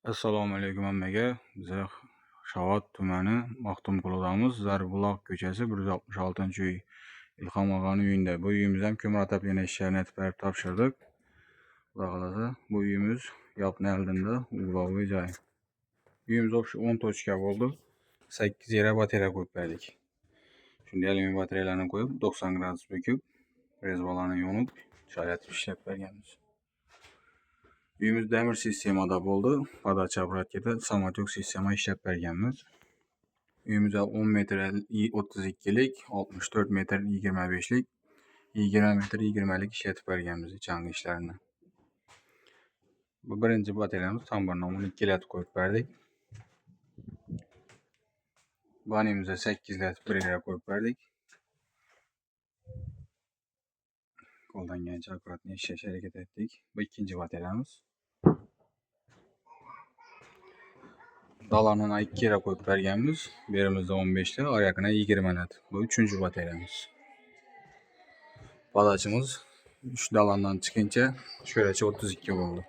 Assalomu alaykum hammaga. Biz Shavot tumani Maxtumquli'damiz. Zarbuloq ko'chasi 166-uy. Ilhom og'aning uyida. Bu uyimiz ham ko'mir ataplanish ishlarini aytib berib topshirdik. Xudo xolasa bu uyimiz yopni oldinda uyg'oqli joy. Uyimiz 10 tochka bo'ldi. 8 yera batareya qo'yib berdik. Shunday alyumin batareyalarni qo'yib 90 gradus bo'kib, rezbalarni yo'nib, shayratib ishlab berganmiz. Uyimiz demir sistemada bo'ldi. Podacha aparatkada samotyok sistema ishlab berganmiz. Uyimiz 10 metr 32lik, 64 metr 25lik, 20 metr 20lik ishlatib berganmiz changi ishlarini. Bu birinchi batareyamiz tamburni 12 lat qo'yib berdik. Vanimizga 8 lat bir yere qo'yib berdik. Qo'ldan kelgancha akkuratni ishlashga harakat etdik. Bu ikkinchi batareyamiz. Dalanına 2 yere koyup berganmiz. Birimizde 15 lat, ayakına 20 lat. Bu üçüncü batareyamiz. Padachimiz 3 dalandan çıkınca şöylece 32 oldu.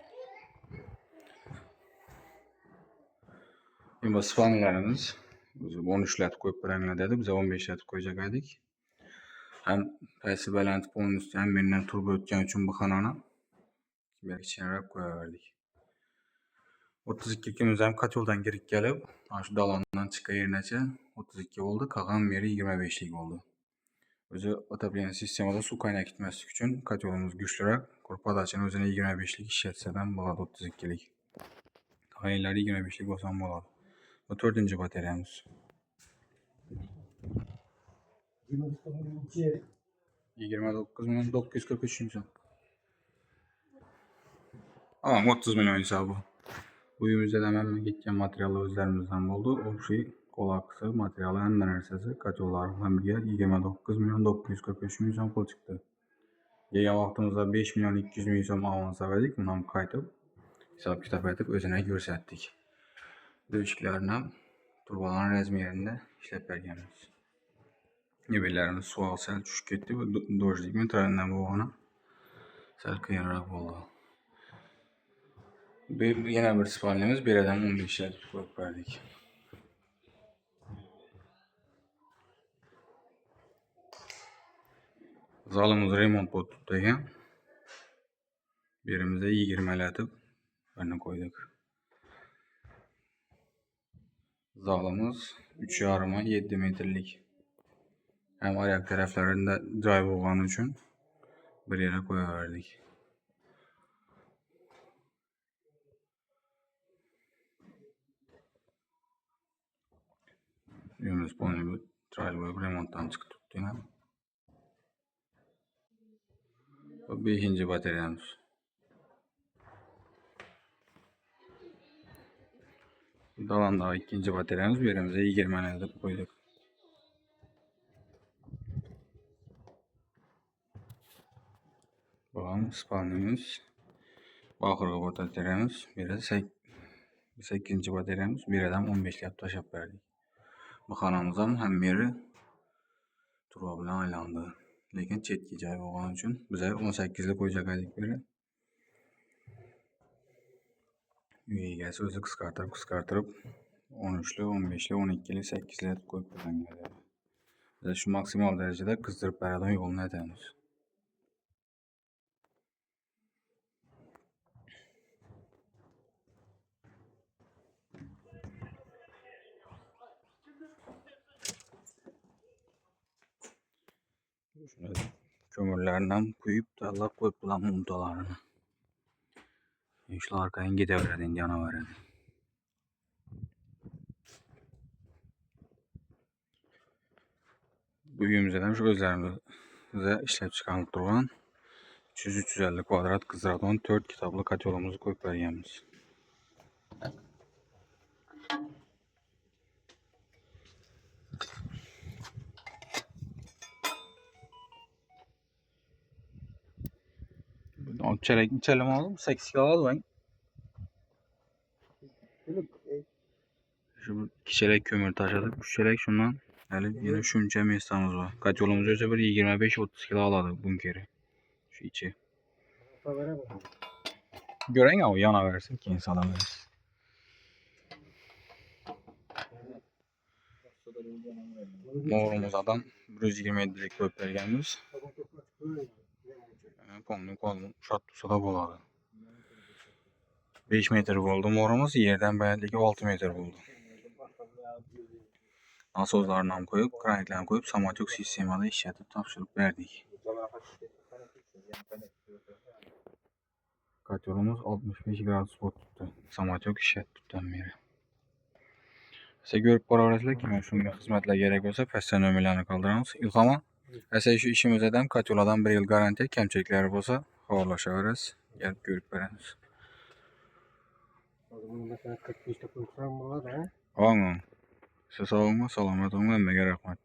Şimdi spannerlarimiz 13 lat koyup berenler dedi. Bize 15 lat koyacak edik. Hem pesi belentip onun üstü hem birinden turbo ötken için bu kanana bir içine koyuverdik. 32 kimiz hem katyoldan girip gelip şu dalandan çıkan yerine 32 oldu. Kalan yeri 25'lik oldu. Özü atabilen sistemada su kaynak gitmesi için katyolumuz güçlürek Padacha'nın özüne 25'lik işletseden buladı 32'lik. Kalanları 25'lik olsan buladı. Bu 4. bataryamız. 29.943. Ama 30 milyon hesabı. Bu uyumuzda da hemen gitken materyallar özlerimizden oldu. O şey kolaksı, materyalı hemen arsası katyollar hem bir 29.943 pul çıktı. Yaya vaxtımızda 5 milyon 200 milyon so'm avansa verdik. Bundan qaytib hesap kitap etib özüne gösterdik. Döyüşüklerini turbaların rezmiyerinde işlep berganmiz. Nebellerimiz sual sel tushib ketdi. Dojlikmi tarafından bu ona sel kıyınarak oldu. Yine bir spalnemiz bir adam 15 lat koyup verdik. Zalımız remont bo'lib degan. Birimizde 20 latib birini koyduk. Zalımız 3,5 7 metrlik. Hem ayak taraflarında joy bo'lgani uchun bir yere koyaverdik. Uyumuz bu trial boyub remontdan chiqib turibdi. Bu 5. bataryamiz. Dalanda 2. bataryamiz birimize 20 lat koyduk. Bu spalnimiz. Bakırga bataryamiz. Biri 8. bataryamiz. Bir adam 15 lat taşıp verdik. Bu kanamızdan hem biri turba bilan aylandı. Lekin chetki joy bo'lgani uchun bize 18 lik qo'yacak edik biri. Uy egasi o'zi qisqartirib 13 lik, 15 lik, 12 lik, 8 lik qo'yib bergan. Biz şu maksimal derecede kızdırıp beradigan yo'lni aytamiz. Kömürlerinden koyup dallab koyup bulan unutalarını. Şular arkayın gideveradi endi yanaveradi. Bu uyumuzdan şu özlerimizde işlep çıkarılıp turgan 300-350 kvadrat kızdıradan 4 kitaplı katyolumuzu koyup berganmiz. Çelim aldım 8 kilo aldım ben. Şu 2 çeyrek kömür taşıdık. 3 çeyrek şundan. Yani yine şunca mesafemiz var. Katyolumuz öyle bir 25-30 kilo aladı bunkeri. Şu içi. Gören ya o yana versin ki insana versin. Moğrumuzdan 127'lik koyup bergenimiz. Pomnu kolunu uşat tutsa da boladı. 5 metre oldu moğrumuz, yerden bayandaki 6 metre oldu. Nasozlarından koyup, kraniklerini koyup samatyok sistemada işletip tapşırıp verdik. Katyolumuz 65 gradus volt tuttu. Samatyok işlettikten beri. Size görüp bararasıyla kime şunun hizmetler gerek olsa festten ömürlerini kaldırırız. İlhama, ese şu işimiz edem katyoladan bir yıl garanti kemçekleri olsa havarlaşa veririz. Gelip görüp veririz. Ağam, size sağ olun, selamet olun, emme gerek var.